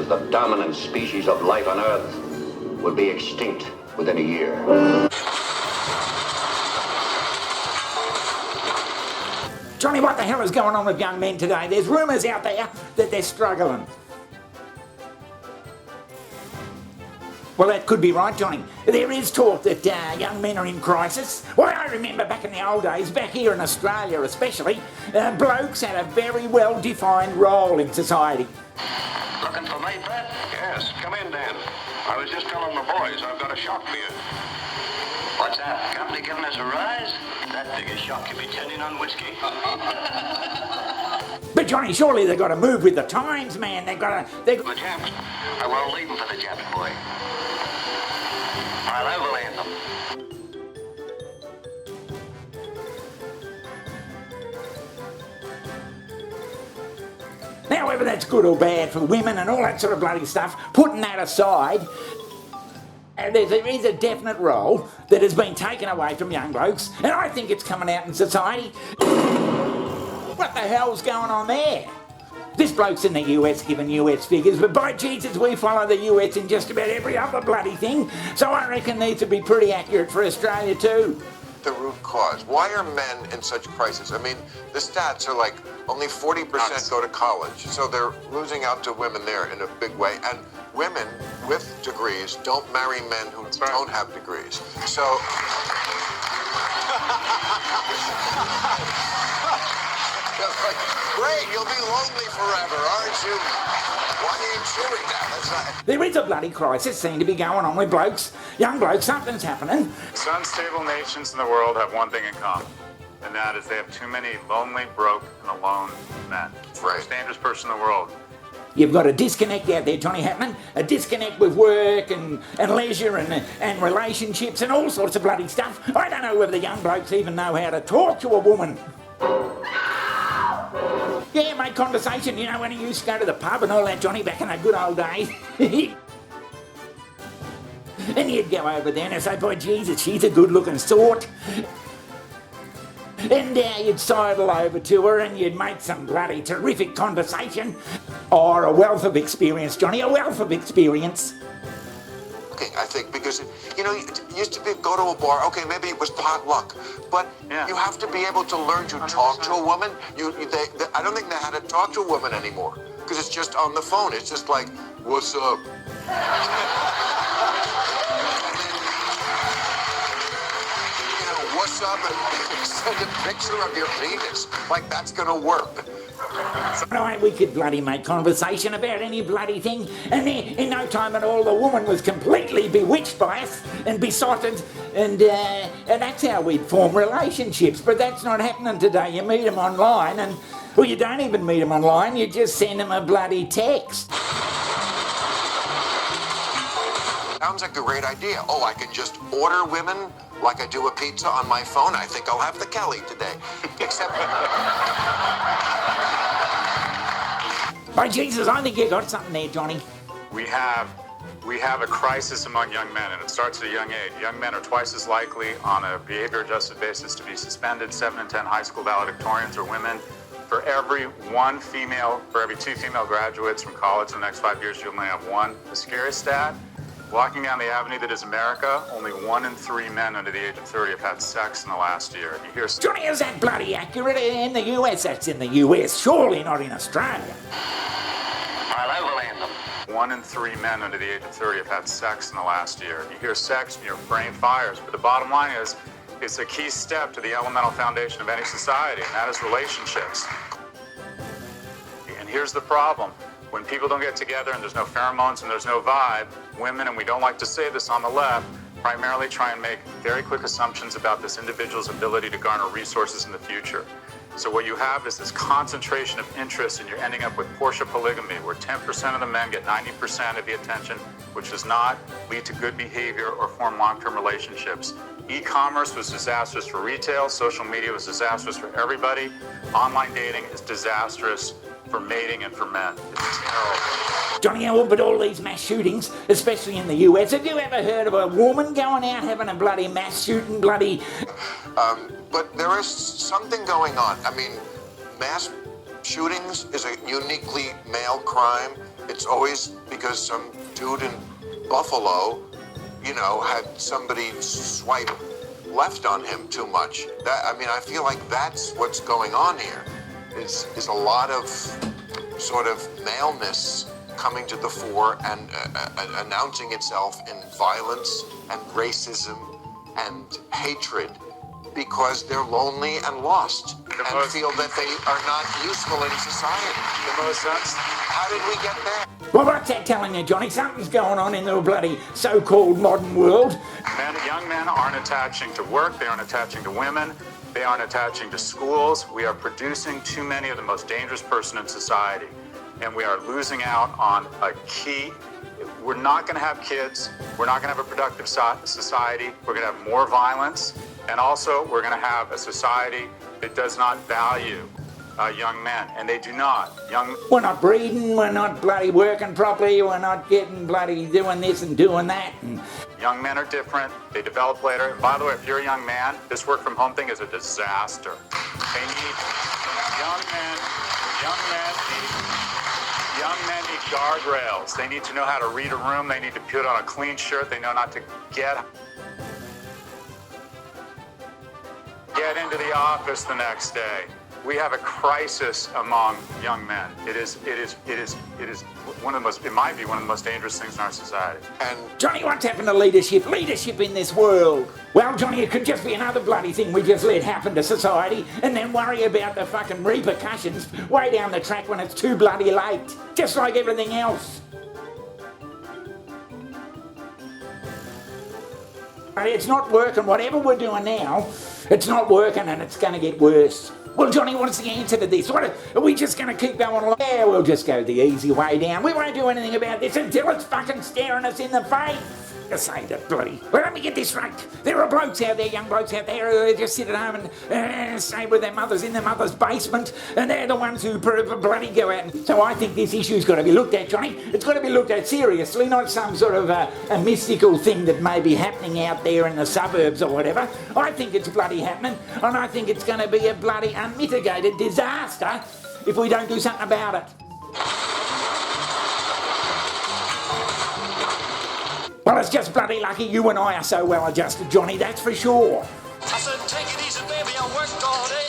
as the dominant species of life on Earth, would be extinct within a year. Johnny, what the hell is going on with young men today? There's rumours out there that they're struggling. Well, that could be right, Johnny. There is talk that young men are in crisis. Well, I remember back in the old days, back here in Australia especially, blokes had a very well-defined role in society. Looking for me, Brett? Yes, come in, Dan. I was just telling the boys I've got a shock beer. What's that? Company giving us a rise? That big a shock could be 10 on whiskey. But Johnny, surely they've got to move with the times, man. They've got to... The Japs. I won't leave them for the Japs, boy. I'll overland them. Now, whether that's good or bad for women and all that sort of bloody stuff, putting that aside, there is a definite role that has been taken away from young blokes, and I think it's coming out in society. What the hell's going on there? This bloke's in the US giving US figures, but by Jesus, we follow the US in just about every other bloody thing, so I reckon these would be pretty accurate for Australia too. The root cause. Why are men in such crisis? I mean, the stats are like only 40% go to college, so they're losing out to women there in a big way, and women with degrees don't marry men who don't have degrees. So... Like, great, you'll be lonely forever, aren't you? Why are you chewing that? That's not... There is a bloody crisis seem to be going on with blokes. Young blokes, something's happening. Some unstable nations in the world have one thing in common, and that is they have too many lonely, broke, and alone men. It's the most dangerous person in the world. You've got a disconnect out there, Johnny Hapman. A disconnect with work and leisure and relationships and all sorts of bloody stuff. I don't know whether the young blokes even know how to talk to a woman. Yeah, make conversation. You know, when he used to go to the pub and all that, Johnny, back in the good old days. And you'd go over there and say, boy, Jesus, she's a good-looking sort. And you'd sidle over to her and you'd make some bloody terrific conversation. Or a wealth of experience, Johnny, a wealth of experience. Okay, I think, because, you know, it used to be go to a bar, okay, maybe it was potluck, but you have to be able to learn to talk to a woman. I don't think they had to talk to a woman anymore, because it's just on the phone. It's just like, what's up? What's up, and send a picture of your penis. Like, that's gonna work. Right, we could bloody make conversation about any bloody thing, and in no time at all the woman was completely bewitched by us and besotted, and that's how we'd form relationships. But that's not happening today. You meet them online, and, well, you don't even meet them online, you just send them a bloody text. Sounds like a great idea. Oh, I can just order women like I do a pizza on my phone. I think I'll have the Kelly today. Except... By Jesus, I think you got something there, Johnny. We have a crisis among young men, and it starts at a young age. Young men are twice as likely on a behavior-adjusted basis to be suspended. 7 in 10 high school valedictorians are women. For every two female graduates from college in the next 5 years, you only have one. The scariest stat, walking down the avenue that is America, only 1 in 3 men under the age of 30 have had sex in the last year. You hear... Johnny, is that bloody accurate? In the US, that's in the US, surely not in Australia. I'll overland them. 1 in 3 men under the age of 30 have had sex in the last year. You hear sex and your brain fires, but the bottom line is, it's a key step to the elemental foundation of any society, and that is relationships. And here's the problem. When people don't get together and there's no pheromones and there's no vibe, women, and we don't like to say this on the left, primarily try and make very quick assumptions about this individual's ability to garner resources in the future. So what you have is this concentration of interest, and you're ending up with Porsche polygamy, where 10% of the men get 90% of the attention, which does not lead to good behavior or form long-term relationships. E-commerce was disastrous for retail. Social media was disastrous for everybody. Online dating is disastrous for mating and for men. It's terrible. Johnny, but all these mass shootings, especially in the US, have you ever heard of a woman going out having a bloody mass shooting bloody... But there is something going on. I mean, mass shootings is a uniquely male crime, it's always because some dude in Buffalo, had somebody swipe left on him too much. I feel like that's what's going on here. Is a lot of sort of maleness coming to the fore and announcing itself in violence and racism and hatred because they're lonely and lost and feel that they are not useful in society. How did we get there? Well, what's that telling you, Johnny? Something's going on in the bloody so-called modern world. Young men aren't attaching to work, they aren't attaching to women, they aren't attaching to schools. We are producing too many of the most dangerous person in society, and we are losing out on a key. We're not going to have kids, we're not going to have a productive society, we're going to have more violence, and also we're going to have a society that does not value young men, and they do not. We're not breeding, we're not bloody working properly, we're not getting bloody doing this and doing that. And young men are different, they develop later. And by the way, if you're a young man, this work from home thing is a disaster. They need young men need guardrails. They need to know how to read a room, they need to put on a clean shirt, they know not to get into the office the next day. We have a crisis among young men. It is one of the most, in my view, one of the most dangerous things in our society. And Johnny, what's happened to leadership? Leadership in this world? Well, Johnny, it could just be another bloody thing we just let happen to society and then worry about the fucking repercussions way down the track when it's too bloody late. Just like everything else. It's not working. Whatever we're doing now, it's not working and it's going to get worse. Well, Johnny, what's the answer to this? Are we just going to keep going along? Yeah, we'll just go the easy way down. We won't do anything about this until it's fucking staring us in the face. Just say that bloody... Well, let me get this right. There are blokes out there, young blokes out there, who just sit at home and stay with their mothers in their mother's basement, and they're the ones who bloody go out. So I think this issue's got to be looked at, Johnny. It's got to be looked at seriously, not some sort of a mystical thing that may be happening out there in the suburbs or whatever. I think it's bloody happening, and I think it's going to be a bloody unmitigated disaster if we don't do something about it. Well, it's just bloody lucky you and I are so well adjusted, Johnny, that's for sure. I said, take it easy, baby, I worked all day.